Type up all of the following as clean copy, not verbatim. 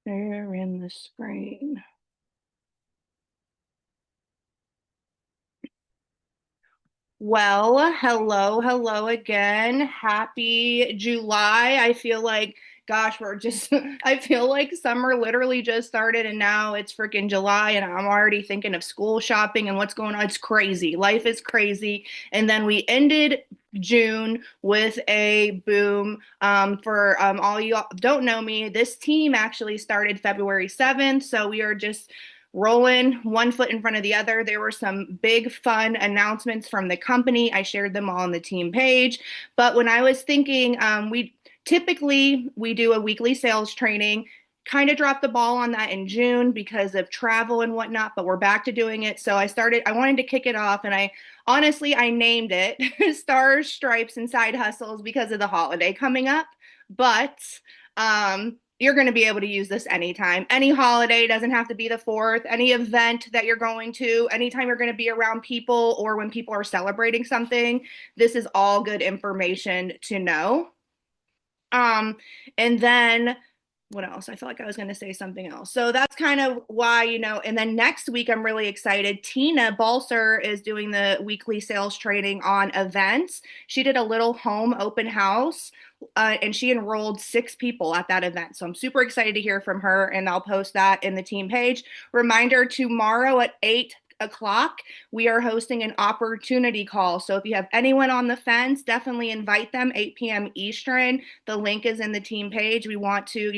Sharing the screen. Well, hello again. Happy July. I feel like, gosh, I feel like summer literally just started and now it's freaking July and I'm already thinking of school shopping and what's going on. It's crazy. Life is crazy. And then we ended June with a boom. For all you don't know me, this team actually started February 7th. So we are just rolling one foot in front of the other. There were some big fun announcements from the company. I shared them all on the team page. But when I was thinking, we do a weekly sales training. Kind of dropped the ball on that in June because of travel and whatnot, but we're back to doing it. So I wanted to kick it off and I named it Stars, Stripes, and Side Hustles because of the holiday coming up. But you're going to be able to use this anytime. Any holiday, doesn't have to be the 4th, any event that you're going to, anytime you're going to be around people or when people are celebrating something. This is all good information to know. Um, and then what else? I felt like I was going to say something else. So that's kind of why, and then next week I'm really excited. Tina Balser is doing the weekly sales training on events. She did a little home open house and she enrolled 6 people at that event. So I'm super excited to hear from her and I'll post that in the team page. Reminder tomorrow at 8 o'clock, we are hosting an opportunity call. So if you have anyone on the fence, definitely invite them, 8 p.m. Eastern. The link is in the team page. We want to,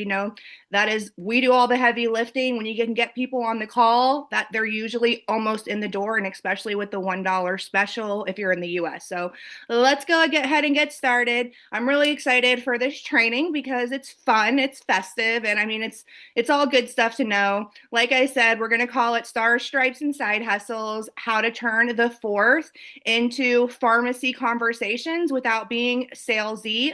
we do all the heavy lifting. When you can get people on the call, that they're usually almost in the door, and especially with the $1 special if you're in the US. So let's go ahead and get started. I'm really excited for this training because it's fun, it's festive, and I mean it's all good stuff to know. Like I said, we're going to call it Stars, Stripes, and Side Hustles, how to turn the 4th into pharmacy conversations without being salesy.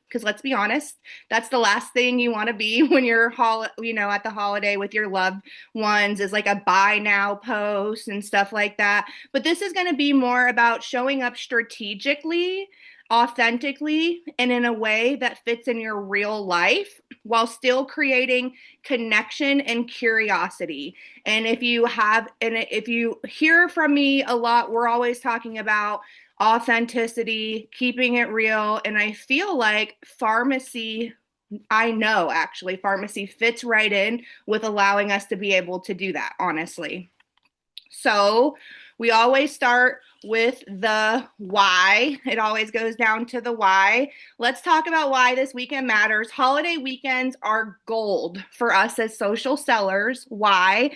Because let's be honest, that's the last thing you want to be when you're at the holiday with your loved ones, is like a buy now post and stuff like that. But this is going to be more about showing up strategically, authentically, and in a way that fits in your real life while still creating connection and curiosity. And if you hear from me a lot, we're always talking about authenticity, keeping it real. And I feel like pharmacy fits right in with allowing us to be able to do that, honestly. So we always start with the why. It always goes down to the why. Let's talk about why this weekend matters. Holiday weekends are gold for us as social sellers. Why?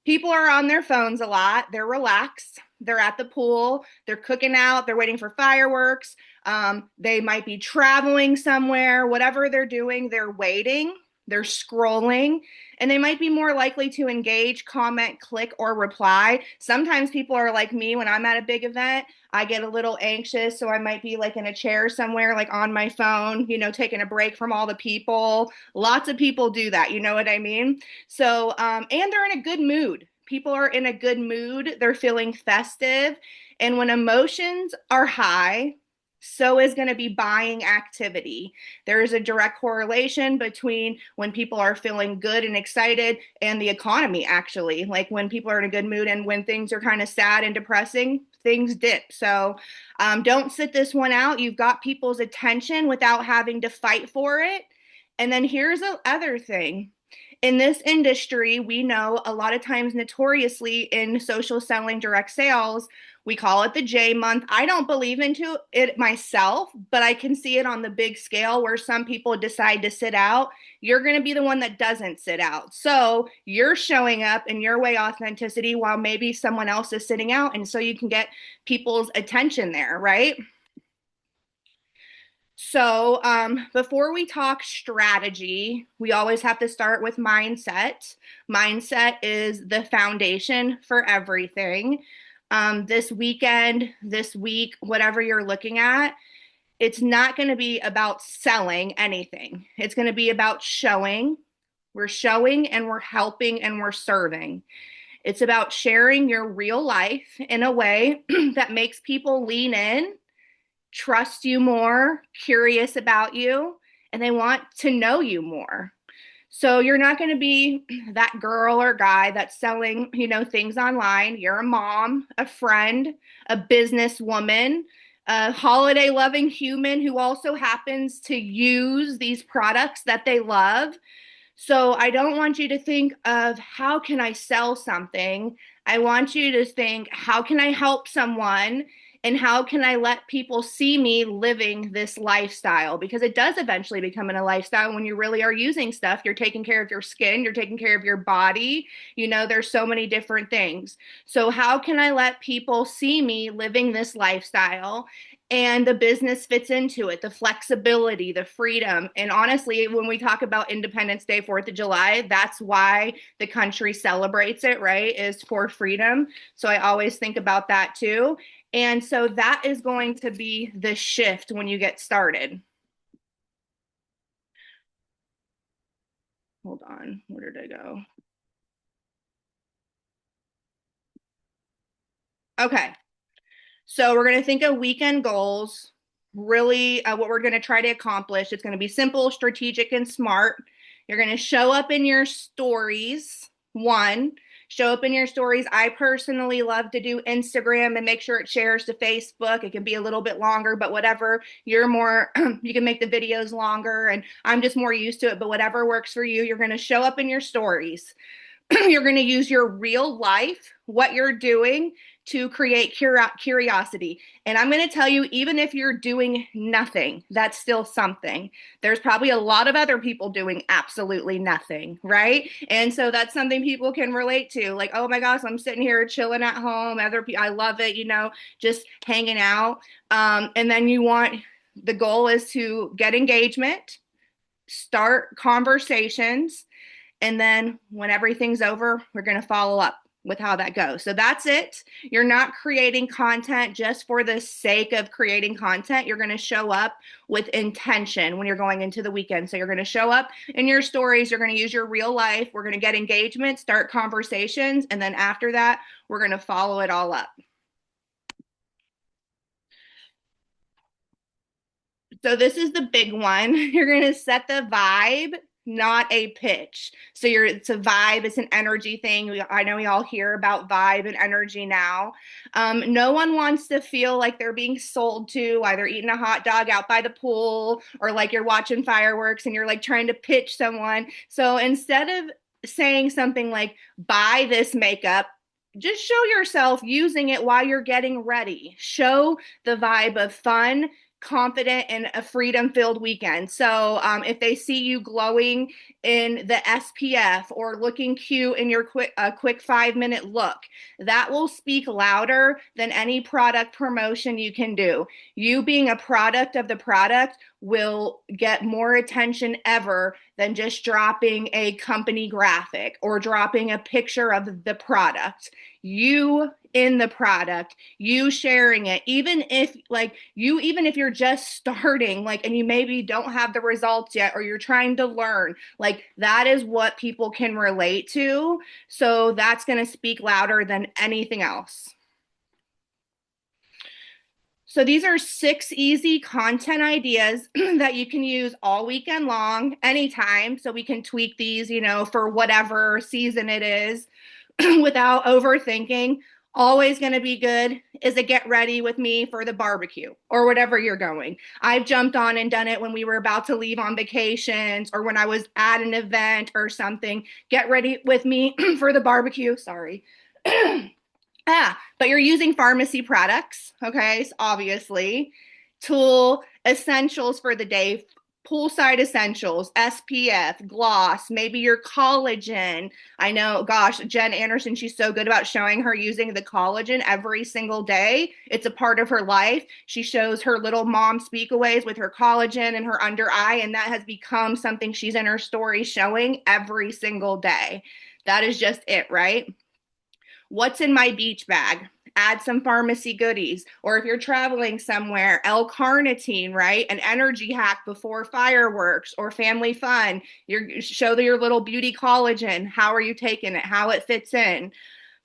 People are on their phones a lot. They're relaxed. They're at the pool. They're cooking out. They're waiting for fireworks. They might be traveling somewhere. Whatever they're doing, they're waiting. They're scrolling, and they might be more likely to engage, comment, click, or reply. Sometimes people are like me when I'm at a big event. I get a little anxious, so I might be like in a chair somewhere, like on my phone, taking a break from all the people. Lots of people do that, you know what I mean? So, and they're in a good mood. People are in a good mood. They're feeling festive. And when emotions are high, so is going to be buying activity. There is a direct correlation between when people are feeling good and excited and the economy, actually. Like when people are in a good mood and when things are kind of sad and depressing, things dip. So don't sit this one out. You've got people's attention without having to fight for it. And then here's the other thing. In this industry, we know a lot of times, notoriously in social selling, direct sales, we call it the J month. I don't believe into it myself, but I can see it on the big scale where some people decide to sit out. You're going to be the one that doesn't sit out. So you're showing up in your way, authenticity, while maybe someone else is sitting out. And so you can get people's attention there, right? So, before we talk strategy, we always have to start with mindset. Mindset is the foundation for everything. This weekend, this week, whatever you're looking at, it's not going to be about selling anything. It's going to be about showing. We're showing and we're helping and we're serving. It's about sharing your real life in a way that makes people lean in, trust you more, curious about you, and they want to know you more. So you're not going to be that girl or guy that's selling, things online. You're a mom, a friend, a businesswoman, a holiday loving human who also happens to use these products that they love. So I don't want you to think of how can I sell something? I want you to think, how can I help someone? And how can I let people see me living this lifestyle? Because it does eventually become a lifestyle when you really are using stuff. You're taking care of your skin, you're taking care of your body. There's so many different things. So, how can I let people see me living this lifestyle? And the business fits into it, the flexibility, the freedom. And honestly, when we talk about Independence Day, 4th of July, that's why the country celebrates it, right? Is for freedom. So I always think about that too. And so that is going to be the shift when you get started. Hold on, where did I go? Okay, so we're going to think of weekend goals, really what we're going to try to accomplish. It's going to be simple, strategic, and smart. You're going to show up in your stories. One, show up in your stories. I personally love to do Instagram and make sure it shares to Facebook. It can be a little bit longer, but whatever you're more, you can make the videos longer. And I'm just more used to it, but whatever works for you, you're going to show up in your stories. You're going to use your real life, what you're doing to create curiosity. And I'm going to tell you, even if you're doing nothing, that's still something. There's probably a lot of other people doing absolutely nothing, right? And so that's something people can relate to. Like, oh my gosh, I'm sitting here chilling at home. Other people, I love it, just hanging out. And then the goal is to get engagement, start conversations, and then when everything's over, we're going to follow up with how that goes. So that's it. You're not creating content just for the sake of creating content. You're going to show up with intention when you're going into the weekend. So you're going to show up in your stories. You're going to use your real life. We're going to get engagement, start conversations. And then after that, we're going to follow it all up. So this is the big one. You're going to set the vibe, not a pitch. So it's a vibe, it's an energy thing. I know we all hear about vibe and energy now. No one wants to feel like they're being sold to, while they're eating a hot dog out by the pool, or like you're watching fireworks and you're like trying to pitch someone. So instead of saying something like, buy this makeup, just show yourself using it while you're getting ready. Show the vibe of fun, confident, and a freedom filled weekend. So if they see you glowing in the SPF or looking cute in your quick 5-minute look, that will speak louder than any product promotion you can do. You being a product of the product will get more attention ever than just dropping a company graphic or dropping a picture of the product. You in the product, you sharing it, even if you're just starting, like, and you maybe don't have the results yet, or you're trying to learn, like, that is what people can relate to. So that's going to speak louder than anything else. So these are 6 easy content ideas that you can use all weekend long, anytime. So we can tweak these, for whatever season it is without overthinking. Always going to be good is a get ready with me for the barbecue or whatever you're going. I've jumped on and done it when we were about to leave on vacations or when I was at an event or something. Get ready with me for the barbecue. Sorry. But you're using pharmacy products, okay? So obviously, tool essentials for the day, poolside essentials, SPF, gloss, maybe your collagen. I know, gosh, Jen Anderson, she's so good about showing her using the collagen every single day. It's a part of her life. She shows her little mom speakaways with her collagen and her under eye, and that has become something she's in her story showing every single day. That is just it, right? What's in my beach bag? Add some pharmacy goodies. Or if you're traveling somewhere, L-carnitine, right? An energy hack before fireworks or family fun. Show your little beauty collagen. How are you taking it? How it fits in.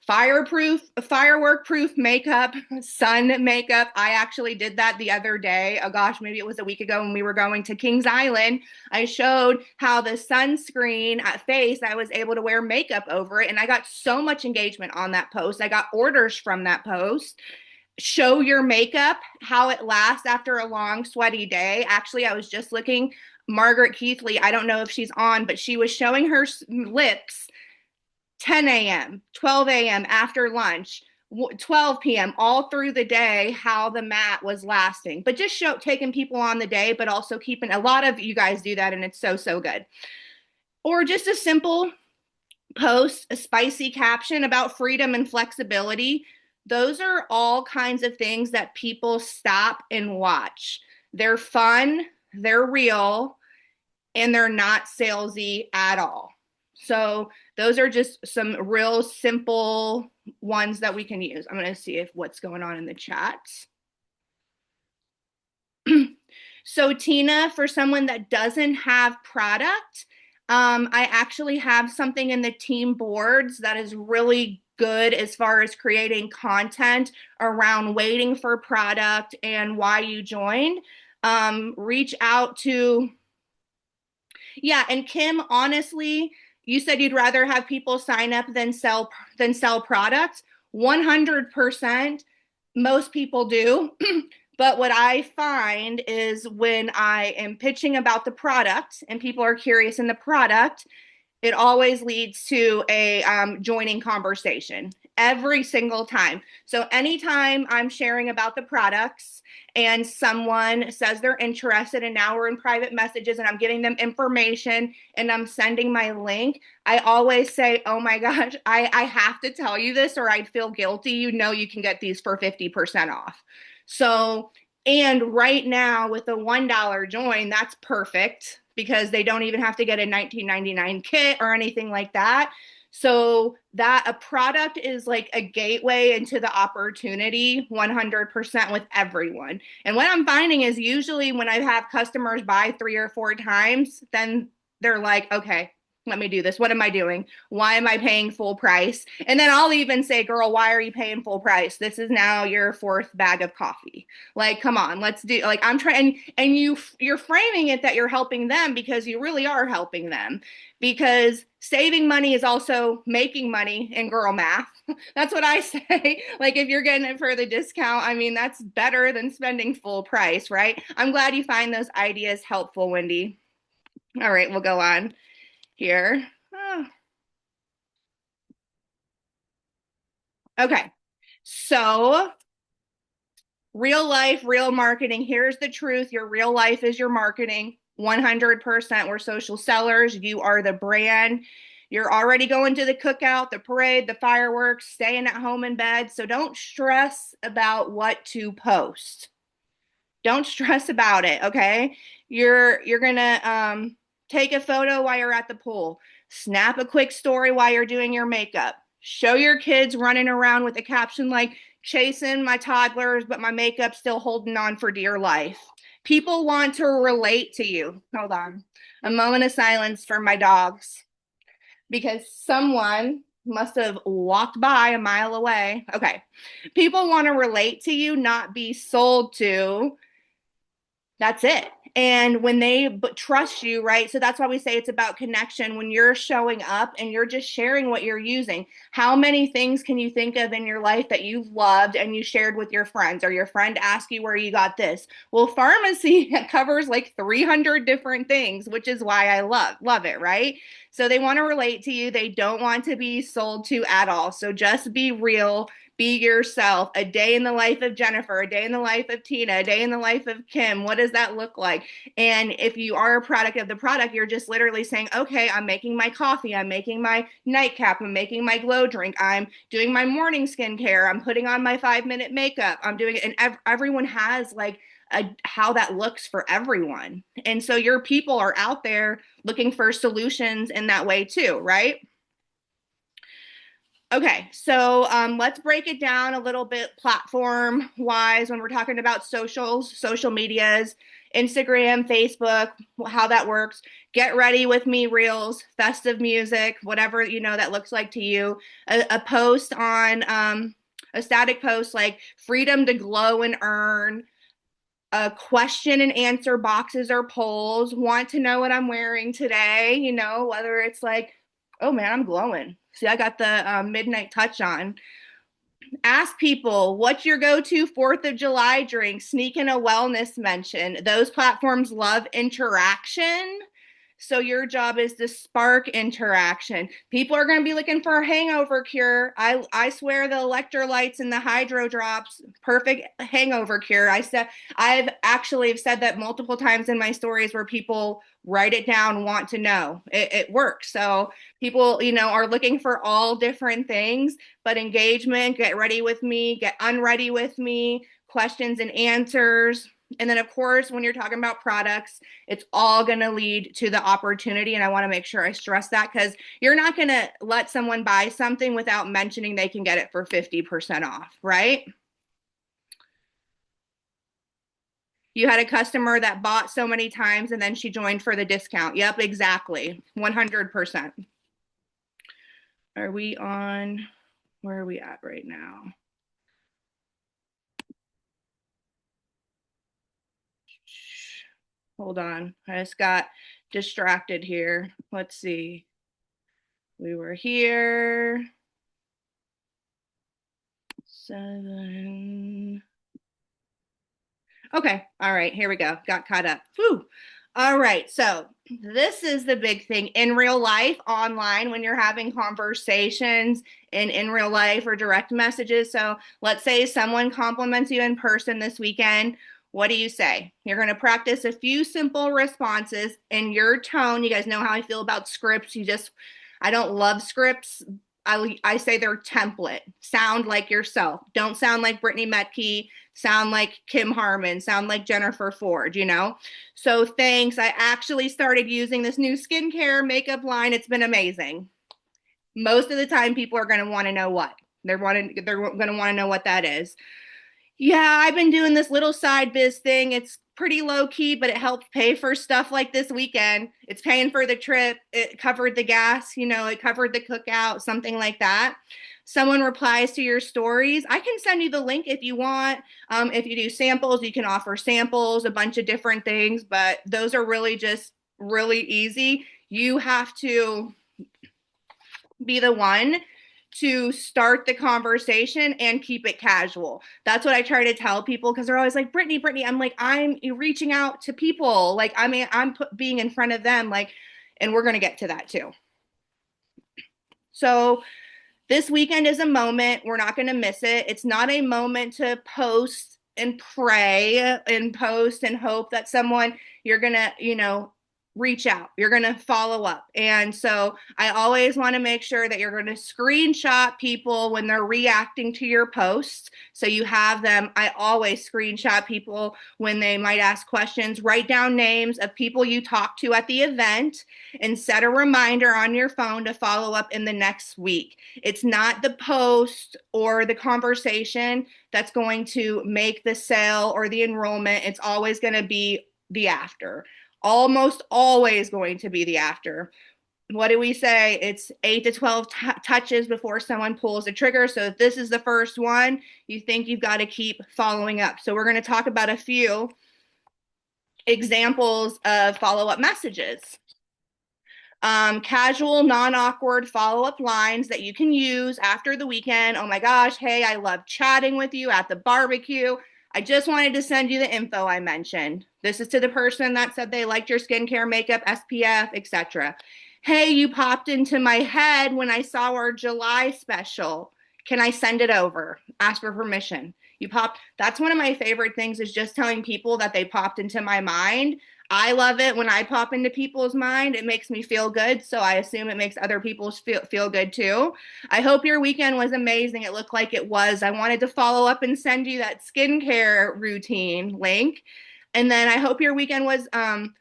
firework proof makeup, sun makeup. I actually did that the other day. Oh gosh, maybe it was a week ago when we were going to Kings Island. I showed how the sunscreen at face, I was able to wear makeup over it. And I got so much engagement on that post. I got orders from that post. Show your makeup, how it lasts after a long, sweaty day. Actually, I was just looking, Margaret Keithley, I don't know if she's on, but she was showing her lips 10 a.m., 12 a.m., after lunch, 12 p.m., all through the day, how the matte was lasting. But just taking people on the day, but also keeping, a lot of you guys do that, and it's so, so good. Or just a simple post, a spicy caption about freedom and flexibility. Those are all kinds of things that people stop and watch. They're fun, they're real, and they're not salesy at all. So those are just some real simple ones that we can use. I'm going to see if what's going on in the chat. So Tina, for someone that doesn't have product, I actually have something in the team boards that is really good as far as creating content around waiting for product and why you joined. Reach out to, yeah, and Kim, honestly, you said you'd rather have people sign up than sell products. 100%, most people do. But what I find is when I am pitching about the product and people are curious in the product, it always leads to a joining conversation every single time. So anytime I'm sharing about the products and someone says they're interested, and now we're in private messages and I'm giving them information and I'm sending my link, I always say, oh my gosh, I have to tell you this or I'd feel guilty. You know, you can get these for 50% off. So, and right now with the $1 join, that's perfect because they don't even have to get a $19.99 kit or anything like that. So that a product is like a gateway into the opportunity 100% with everyone. And what I'm finding is usually when I have customers buy 3 or 4 times, then they're like, okay, let me do this. What am I doing? Why am I paying full price? And then I'll even say, girl, why are you paying full price? This is now your 4th bag of coffee. Like, come on, let's do, like, I'm trying, and you're framing it that you're helping them because you really are helping them, because saving money is also making money in girl math. That's what I say. Like, if you're getting it for the discount, I mean, that's better than spending full price, right? I'm glad you find those ideas helpful, Wendy. All right, we'll go on here. Oh. Okay, so real life, real marketing. Here's the truth. Your real life is your marketing. 100%. We're social sellers. You are the brand. You're already going to the cookout, the parade, the fireworks, staying at home in bed. So don't stress about what to post. Don't stress about it, okay? You're gonna take a photo while you're at the pool. Snap a quick story while you're doing your makeup. Show your kids running around with a caption like, chasing my toddlers, but my makeup's still holding on for dear life. People want to relate to you. Hold on. A moment of silence for my dogs because someone must have walked by a mile away. Okay. People want to relate to you, not be sold to. That's it. And when they trust you, right? So that's why we say it's about connection. When you're showing up and you're just sharing what you're using, how many things can you think of in your life that you've loved and you shared with your friends, or your friend asked you where you got this? Well, pharmacy covers like 300 different things, which is why I love it, right? So they want to relate to you. They don't want to be sold to at all. So just be real. Be yourself. A day in the life of Jennifer, a day in the life of Tina, a day in the life of Kim. What does that look like? And if you are a product of the product, you're just literally saying, okay, I'm making my coffee, I'm making my nightcap, I'm making my glow drink, I'm doing my morning skincare, I'm putting on my 5-minute makeup, I'm doing it. And everyone has like how that looks for everyone. And so your people are out there looking for solutions in that way too, right? Okay, so let's break it down a little bit platform wise when we're talking about socials, social medias, Instagram, Facebook, how that works. Get ready with me reels, festive music, whatever you know that looks like to you. A post on a static post like freedom to glow and earn, a question and answer boxes or polls, want to know what I'm wearing today, you know, whether it's like, oh man, I'm glowing. See, I got the midnight touch on. Ask people what's your go-to 4th of July drink, sneak in a wellness mention. Those platforms love interaction. So your job is to spark interaction. People are going to be looking for a hangover cure. I swear the electrolytes and the hydro drops, perfect hangover cure. I've actually said that multiple times in my stories where people write it down, want to know. It works. So people, you know, are looking for all different things, but engagement, get ready with me, get unready with me, questions and answers. And then, of course, when you're talking about products, it's all going to lead to the opportunity. And I want to make sure I stress that because you're not going to let someone buy something without mentioning they can get it for 50% off, right? You had a customer that bought so many times and then she joined for the discount. Yep, exactly. 100%. Are we on? Where are we at right now? Hold on. I just got distracted here. Let's see. We were here. 7. Okay. All right. Here we go. Got caught up. Whew. All right. So this is the big thing in real life, online, when you're having conversations in real life or direct messages. So let's say someone compliments you in person this weekend. What do you say? You're going to practice a few simple responses in your tone. You guys know how I feel about scripts. I don't love scripts. I say they're template. Sound like yourself. Don't sound like Brittany Metke. Sound like Kim Harmon. Sound like Jennifer Ford, you know? So thanks. I actually started using this new skincare makeup line. It's been amazing. Most of the time, people are going to want to know what. They're going to want to know what that is. Yeah, I've been doing this little side biz thing. It's pretty low key, but it helps pay for stuff like this weekend. It's paying for the trip. It covered the gas, you know, it covered the cookout, something like that. Someone replies to your stories. I can send you the link if you want. If you do samples, you can offer samples, a bunch of different things, but those are really just really easy. You have to be the one to start the conversation and keep it casual. That's what I try to tell people because they're always like, Brittany. I'm like, I'm reaching out to people. Like, I mean, being in front of them. Like, and we're going to get to that too. So this weekend is a moment. We're not going to miss it. It's not a moment to post and pray and post and hope that someone you're going to, you know, reach out. You're going to follow up. And so I always want to make sure that you're going to screenshot people when they're reacting to your posts. So you have them. I always screenshot people when they might ask questions. Write down names of people you talked to at the event and set a reminder on your phone to follow up in the next week. It's not the post or the conversation that's going to make the sale or the enrollment. It's always going to be the after. Almost always going to be the after. What do we say? It's 8 to 12 touches before someone pulls the trigger. So if this is the first one, you think you've got to keep following up. So we're going to talk about a few examples of follow-up messages. Casual, non-awkward follow-up lines that you can use after the weekend. Oh my gosh, hey, I love chatting with you at the barbecue. I just wanted to send you the info I mentioned. This is to the person that said they liked your skincare, makeup, SPF, etc. Hey, you popped into my head when I saw our July special. Can I send it over? Ask for permission. You popped. That's one of my favorite things is just telling people that they popped into my mind. I love it when I pop into people's mind. It makes me feel good. So I assume it makes other people feel good too. I hope your weekend was amazing. It looked like it was. I wanted to follow up and send you that skincare routine link. And then I hope your weekend was, and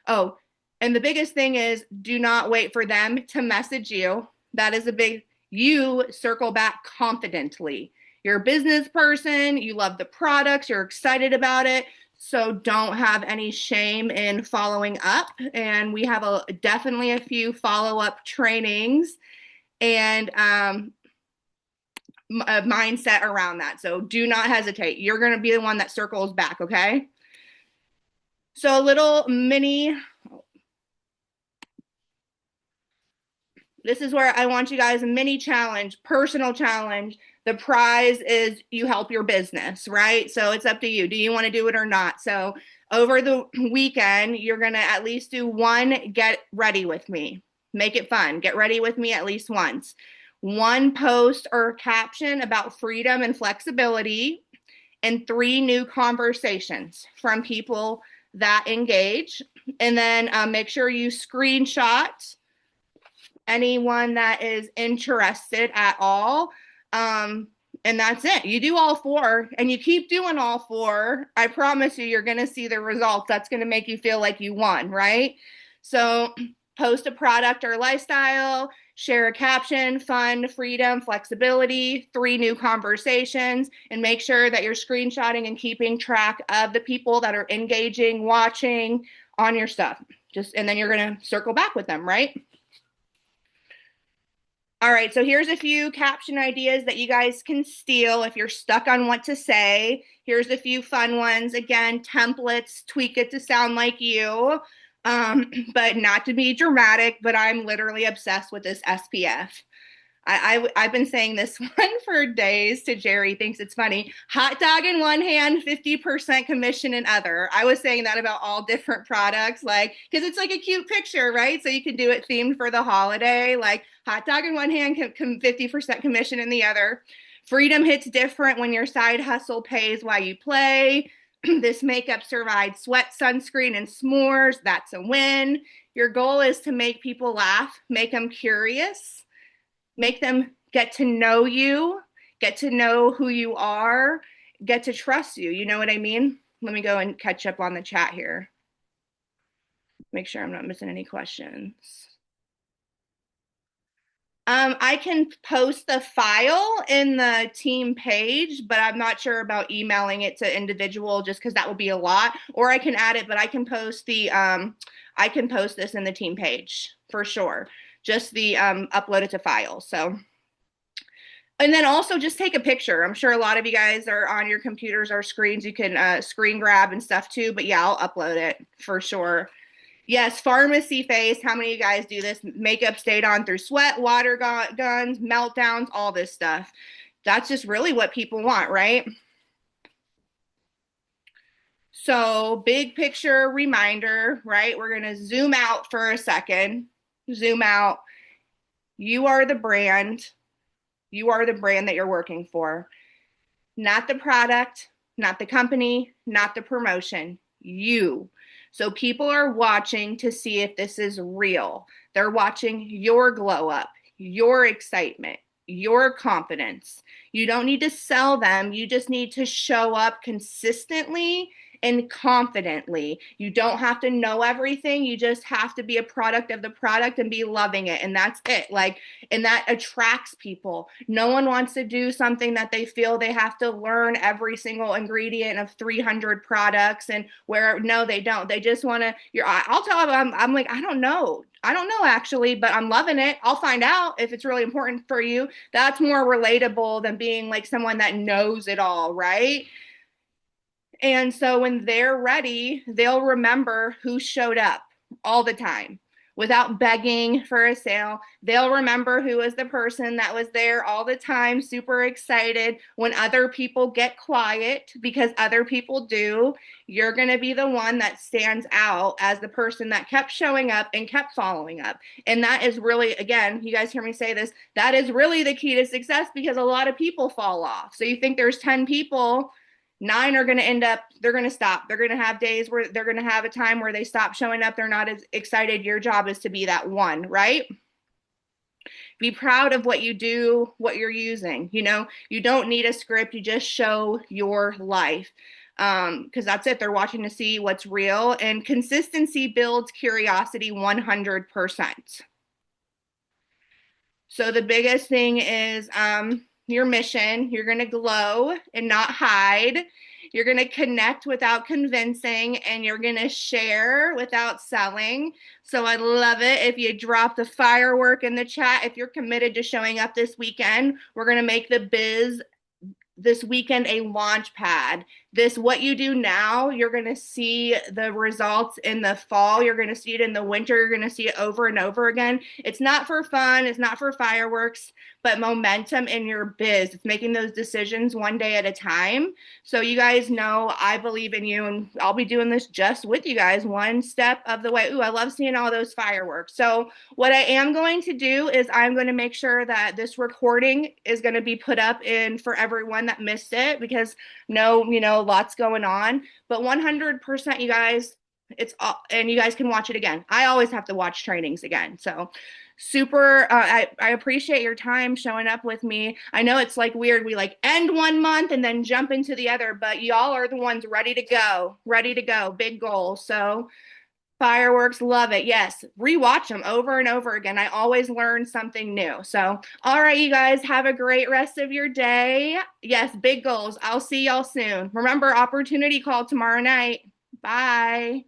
the biggest thing is do not wait for them to message you. That is a big, You circle back confidently. You're a business person, you love the products, you're excited about it. So don't have any shame in following up. And we have definitely a few follow-up trainings and a mindset around that. So do not hesitate. You're going to be the one that circles back, okay? So a little mini, this is where I want you guys a mini challenge, personal challenge. The prize is you help your business, right? So it's up to you. Do you want to do it or not? So over the weekend, you're going to at least do one get ready with me. Make it fun. Get ready with me at least once. One post or caption about freedom and flexibility, and 3 new conversations from people that engage. And then make sure you screenshot anyone that is interested at all. And that's it. You do all 4 and you keep doing all 4. I promise you, you're going to see the results. That's going to make you feel like you won, right? So post a product or lifestyle, share a caption, fun, freedom, flexibility, 3 new conversations, and make sure that you're screenshotting and keeping track of the people that are engaging, watching on your stuff. And then you're going to circle back with them, right? All right, so here's a few caption ideas that you guys can steal if you're stuck on what to say. Here's a few fun ones. Again, templates, tweak it to sound like you, but not to be dramatic, but I'm literally obsessed with this SPF. I've been saying this one for days to Jerry, thinks it's funny. Hot dog in one hand, 50% commission in other. I was saying that about all different products, like, because it's like a cute picture, right? So you can do it themed for the holiday, like hot dog in one hand, 50% commission in the other. Freedom hits different when your side hustle pays while you play. This makeup survived sweat, sunscreen, and s'mores. That's a win. Your goal is to make people laugh, make them curious, make them get to know you, get to know who you are, get to trust you. You know what I mean? Let me go and catch up on the chat here. Make sure I'm not missing any questions. I can post the file in the team page, but I'm not sure about emailing it to individual just because that will be a lot. Or I can add it, but I can post I can post this in the team page for sure. Just the upload it to file. So, and then also just take a picture. I'm sure a lot of you guys are on your computers or screens. You can screen grab and stuff too. But yeah, I'll upload it for sure. Yes, pharmacy face. How many of you guys do this? Makeup stayed on through sweat, water guns, meltdowns, all this stuff. That's just really what people want, right? So big picture reminder, right? We're going to zoom out for a second. Zoom out. You are the brand. You are the brand that you're working for. Not the product, not the company, not the promotion. You. So people are watching to see if this is real. They're watching your glow up, your excitement, your confidence. You don't need to sell them. You just need to show up consistently and confidently. You don't have to know everything. You just have to be a product of the product and be loving it. And that's it. Like, and that attracts people. No one wants to do something that they feel they have to learn every single ingredient of 300 products and where, no, they don't. They just want to, I'll tell them, I'm like, I don't know actually, but I'm loving it. I'll find out if it's really important for you. That's more relatable than being like someone that knows it all, right? And so when they're ready, they'll remember who showed up all the time without begging for a sale. They'll remember who was the person that was there all the time, super excited. When other people get quiet, because other people do, you're going to be the one that stands out as the person that kept showing up and kept following up. And that is really, again, you guys hear me say this, that is really the key to success, because a lot of people fall off. So you think there's 10 people, 9 are going to end up, they're going to stop. They're going to have days where they're going to have a time where they stop showing up. They're not as excited. Your job is to be that one, right? Be proud of what you do, what you're using. You know, you don't need a script. You just show your life, because that's it. They're watching to see what's real, and consistency builds curiosity 100%. So the biggest thing is your mission. You're going to glow and not hide. You're going to connect without convincing, and you're going to share without selling. So I love it. If you drop the firework in the chat, if you're committed to showing up this weekend, we're going to make the biz this weekend a launch pad. This, what you do now, you're going to see the results in the fall. You're going to see it in the winter. You're going to see it over and over again. It's not for fun. It's not for fireworks, but momentum in your biz. It's making those decisions one day at a time. So you guys know I believe in you, and I'll be doing this just with you guys one step of the way. Ooh, I love seeing all those fireworks. So what I am going to do is I'm going to make sure that this recording is going to be put up in for everyone that missed it, because no, lots going on, but 100% you guys, it's all, and you guys can watch it again. I always have to watch trainings again. So super, I appreciate your time showing up with me. I know it's like weird. We like end one month and then jump into the other, but y'all are the ones ready to go, big goals. So fireworks, love it. Yes, rewatch them over and over again. I always learn something new. So, all right, you guys, have a great rest of your day. Yes, big goals. I'll see y'all soon. Remember, opportunity call tomorrow night. Bye.